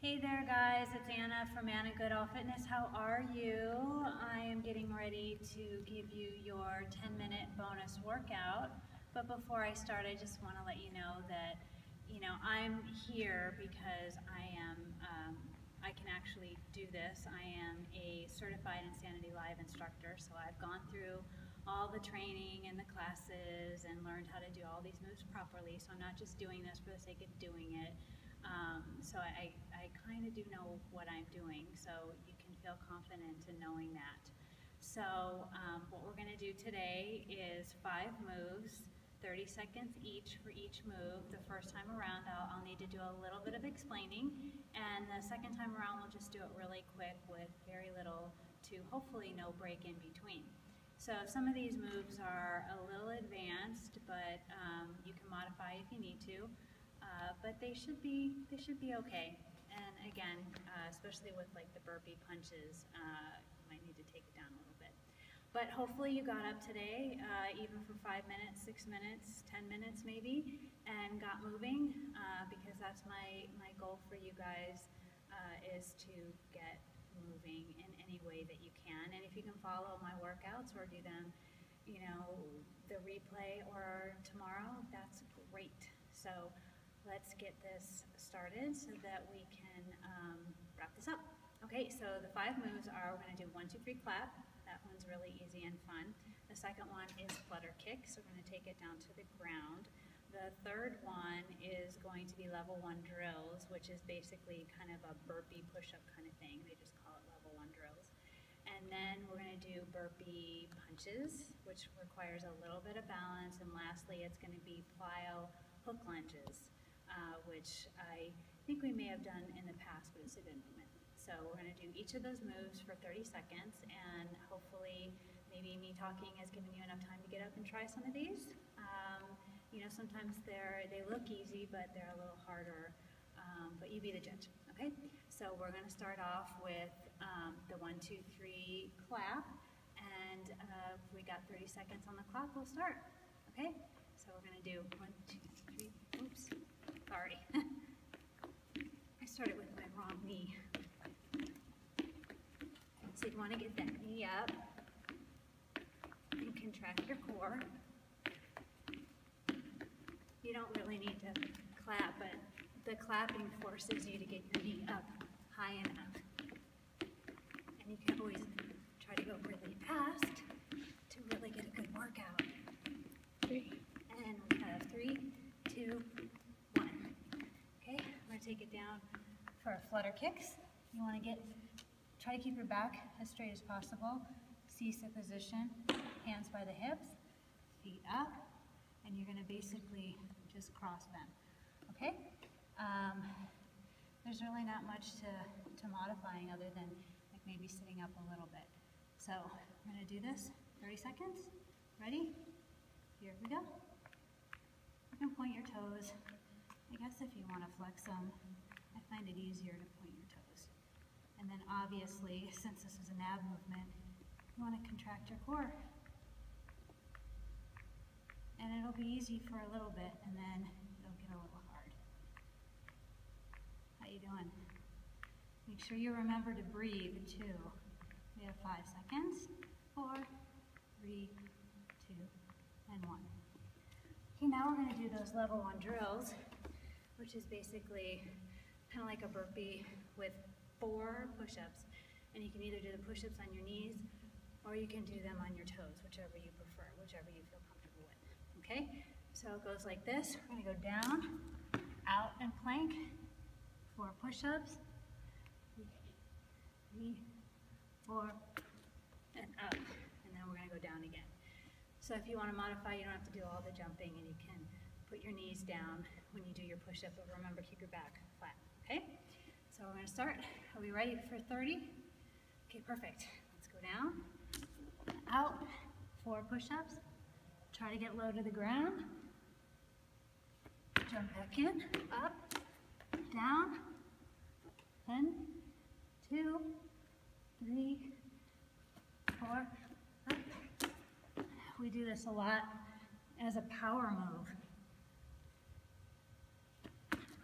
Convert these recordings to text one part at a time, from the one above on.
Hey there guys, it's Anna from Anna Goodall Fitness. How are you? I am getting ready to give you your 10-minute bonus workout. But before I start, I just want to let you know that, I'm here because I can actually do this. I am a certified Insanity Live instructor, so I've gone through all the training and the classes and learned how to do all these moves properly. So I'm not just doing this for the sake of doing it. So I kind of do know what I'm doing, so you can feel confident in knowing that. So what we're going to do today is 5 moves, 30 seconds each for each move. The first time around I'll need to do a little bit of explaining, and the second time around we'll just do it really quick with very little to hopefully no break in between. So some of these moves are a little advanced, but you can modify if you need to. But they should be okay. And again, especially with like the burpee punches, you might need to take it down a little bit. But hopefully you got up today, even for 5 minutes, 6 minutes, 10 minutes maybe, and got moving, because that's my goal for you guys, is to get moving in any way that you can. And if you can follow my workouts or do them, the replay or tomorrow, that's great. So let's get this started so that we can wrap this up. Okay, so the 5 moves are, we're going to do 1, 2, 3, clap. That one's really easy and fun. The second one is flutter kick, so we're going to take it down to the ground. The third one is going to be level 1 drills, which is basically kind of a burpee push-up kind of thing. They just call it level 1 drills. And then we're going to do burpee punches, which requires a little bit of balance. And lastly, it's going to be plyo hook lunges, which I think we may have done in the past, but it's a good movement. So we're going to do each of those moves for 30 seconds, and hopefully maybe me talking has given you enough time to get up and try some of these. Sometimes they look easy, but they're a little harder, but you be the judge, okay? So we're going to start off with the 1, 2, 3 clap, and if we got 30 seconds on the clock, we'll start, okay? So we're going to do 1, 2, 3, oops, sorry. I started with my wrong knee. So you want to get that knee up and contract your core. You don't really need to clap, but the clapping forces you to get your knee up high enough. And you can always try to go really fast to really get a good workout. 3, and we have 3, 2, 1. Okay, I'm going to take it down for flutter kicks. You want to try to keep your back as straight as possible. Seesaw position, hands by the hips, feet up, and you're going to basically just cross bend. Okay? There's really not much to modifying other than like maybe sitting up a little bit. So I'm going to do this, 30 seconds. Ready? Here we go. You can point your toes. I guess if you want to flex them, I find it easier to point your toes. And then obviously, since this is an ab movement, you want to contract your core. And it'll be easy for a little bit, and then it'll get a little hard. How you doing? Make sure you remember to breathe too. We have 5 seconds. 4, 3, 2, and 1. Okay, now we're going to do those level 1 drills, which is basically kind of like a burpee with 4 push-ups. And you can either do the push-ups on your knees, or you can do them on your toes, whichever you prefer, whichever you feel comfortable with. Okay, so it goes like this. We're going to go down, out, and plank. 4 push-ups. 3, 4, and up. And then we're going to go down again. So if you want to modify, you don't have to do all the jumping, and you can put your knees down when you do your push-up, but remember, keep your back flat, okay? So we're going to start. Are we ready for 30? Okay, perfect. Let's go down, out, 4 push-ups. Try to get low to the ground. Jump back in, up, down, 1, 2, 3, 4, up. We do this a lot as a power move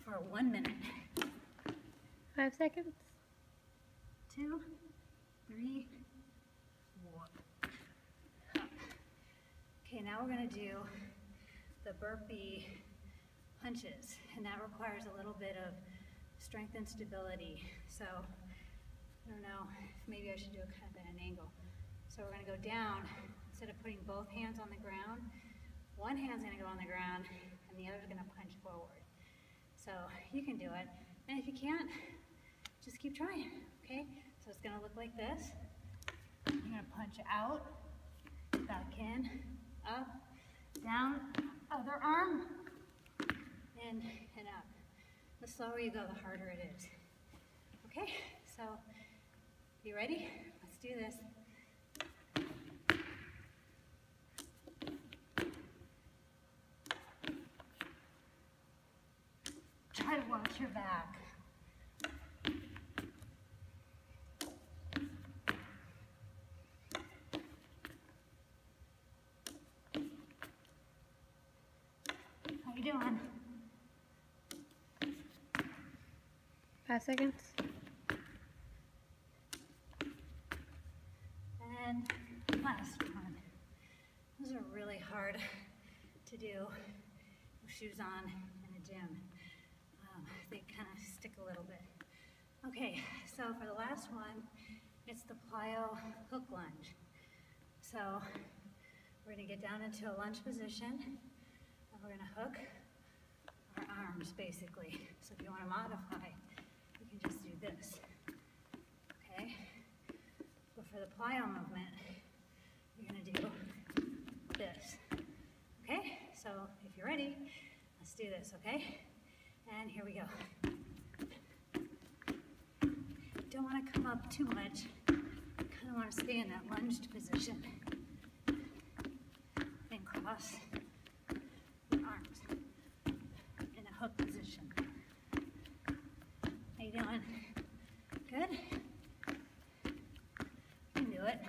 for 1 minute. 5 seconds. 2, 3, 4. Okay, now we're going to do the burpee punches, and that requires a little bit of strength and stability. So, I don't know, maybe I should do it kind of at an angle. So we're going to go down, instead of putting both hands on the ground, one hand's going to go on the ground, and the other's going to punch forward. So you can do it, and if you can't, just keep trying, okay? So it's going to look like this. You're going to punch out, back in, up, down, other arm, in and up. The slower you go, the harder it is. Okay, so you ready? Let's do this. Try to watch your back. How you doing? 5 seconds. And last one. Those are really hard to do with shoes on in a gym. They kind of stick a little bit. Okay, so for the last one, it's the plyo hook lunge. So we're going to get down into a lunge position, and we're going to hook our arms, basically. So if you want to modify, you can just do this. Okay? But for the plyo movement, you're going to do this. Okay? So if you're ready, let's do this, okay? And here we go. Don't want to come up too much. Kind of want to stay in that lunged position. And cross your arms in a hook position. How you doing? Good? You can do it.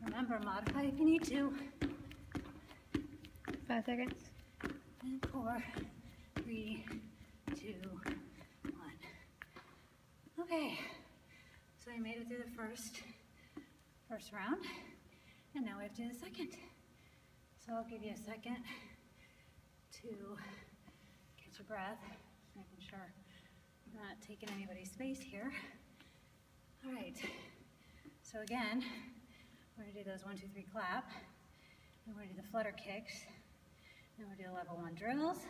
Remember, modify if you need to. 5 seconds. And 4, 3, 2, 1. Okay, so I made it through the first round, and now we have to do the second. So I'll give you a second to catch your breath, making sure I'm not taking anybody's space here. All right, so again, we're gonna do those 1, 2, 3 clap, and we're gonna do the flutter kicks, and we'll do level 1 drills,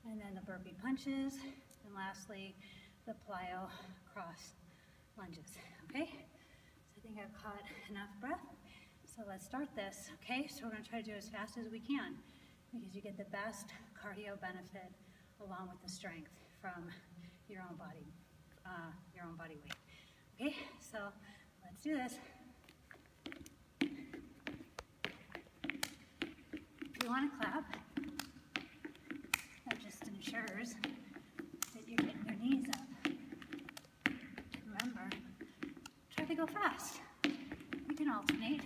and then the burpee punches, and lastly, the plyo cross lunges, okay? So I think I've caught enough breath. So let's start this, okay? So we're gonna try to do it as fast as we can because you get the best cardio benefit along with the strength from your own body weight. Okay, so let's do this. If you wanna clap, that just ensures that you're getting your knees up. Remember, try to go fast. You can alternate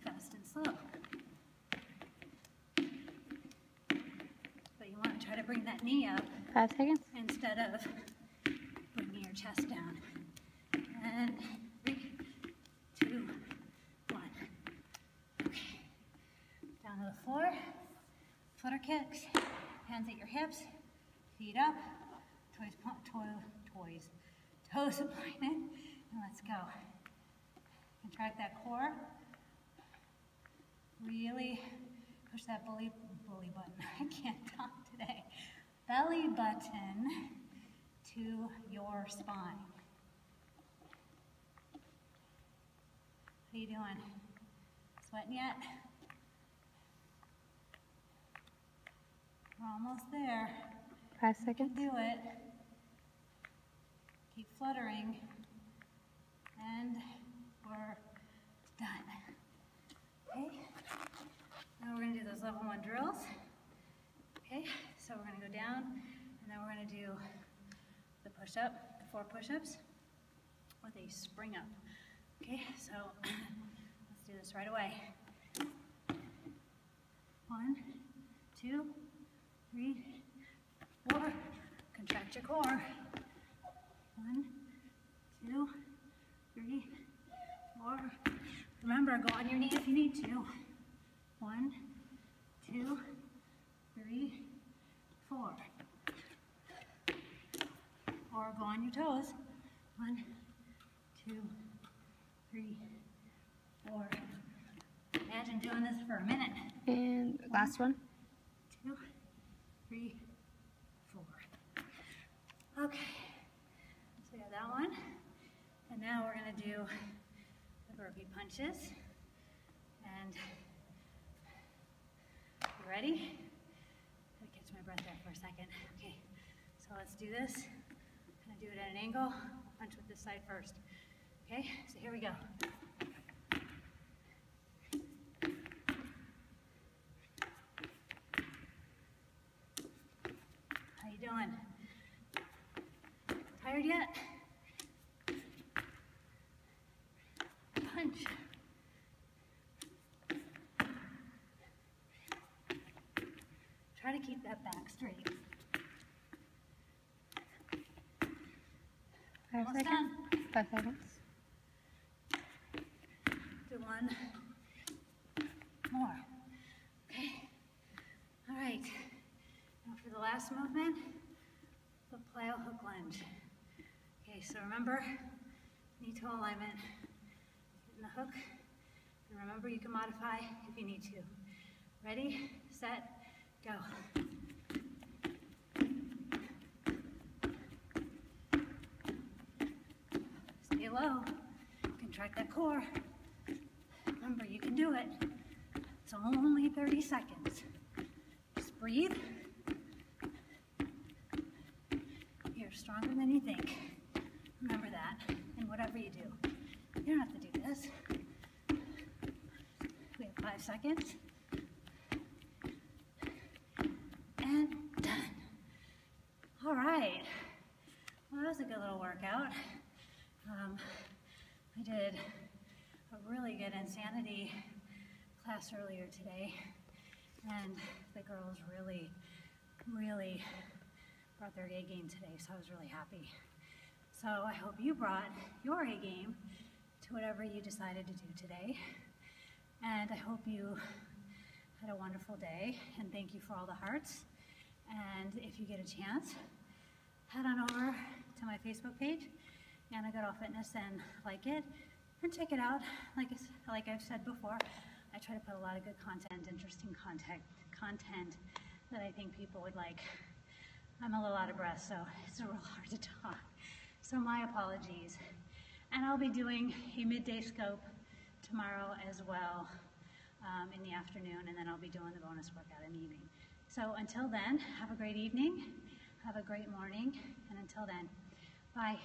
fast and slow. But you want to try to bring that knee up 5 seconds. instead of bringing your chest down. And 3, 2, 1. Okay. Down to the floor. Flutter kicks. Hands at your hips. Feet up. Toes pointed, and let's go. Contract that core. Really push that belly button. I can't talk today. Belly button to your spine. How you doing? Sweating yet? We're almost there. 5 seconds. Do it. Keep fluttering, and we're done. Okay, now we're gonna do those level 1 drills. Okay, so we're gonna go down, and then we're gonna do the push-up, the 4 push-ups with a spring up. Okay, so let's do this right away. 1, 2, 3, 4. Contract your core. core. 1, 2, 3, 4. Remember, go on your knee if you need to. 1, 2, 3, 4. Or go on your toes. 1, 2, 3, 4. Imagine doing this for a minute. And last one. 2, 3, 4. Okay, so we got that one. And now we're gonna do the burpee punches. And you ready? Gotta catch my breath there for a second. Okay, so let's do this. I'm gonna do it at an angle. Punch with this side first. Okay, so here we go. How you doing? Tired yet? Punch. Try to keep that back straight. 5 Almost seconds. done. 5 seconds. Do one more. Okay. All right. Now for the last movement, the plyo hook lunge. Okay, so remember, knee toe alignment, in the hook, and remember you can modify if you need to. Ready, set, go. Stay low, contract that core. Remember, you can do it. It's only 30 seconds. Just breathe. You're stronger than you think. Remember that, and whatever you do. You don't have to do this. We have 5 seconds. And done. All right. Well, that was a good little workout. I did a really good insanity class earlier today, and the girls really brought their A game today, so I was really happy. So I hope you brought your A game to whatever you decided to do today, and I hope you had a wonderful day, and thank you for all the hearts. And if you get a chance, head on over to my Facebook page, Anna Goodall Fitness, and like it, and check it out. Like I've said before, I try to put a lot of good content, interesting content that I think people would like. I'm a little out of breath, so it's real hard to talk. So my apologies. And I'll be doing a midday scope tomorrow as well in the afternoon, and then I'll be doing the bonus workout in the evening. So until then, have a great evening, have a great morning, and until then, bye.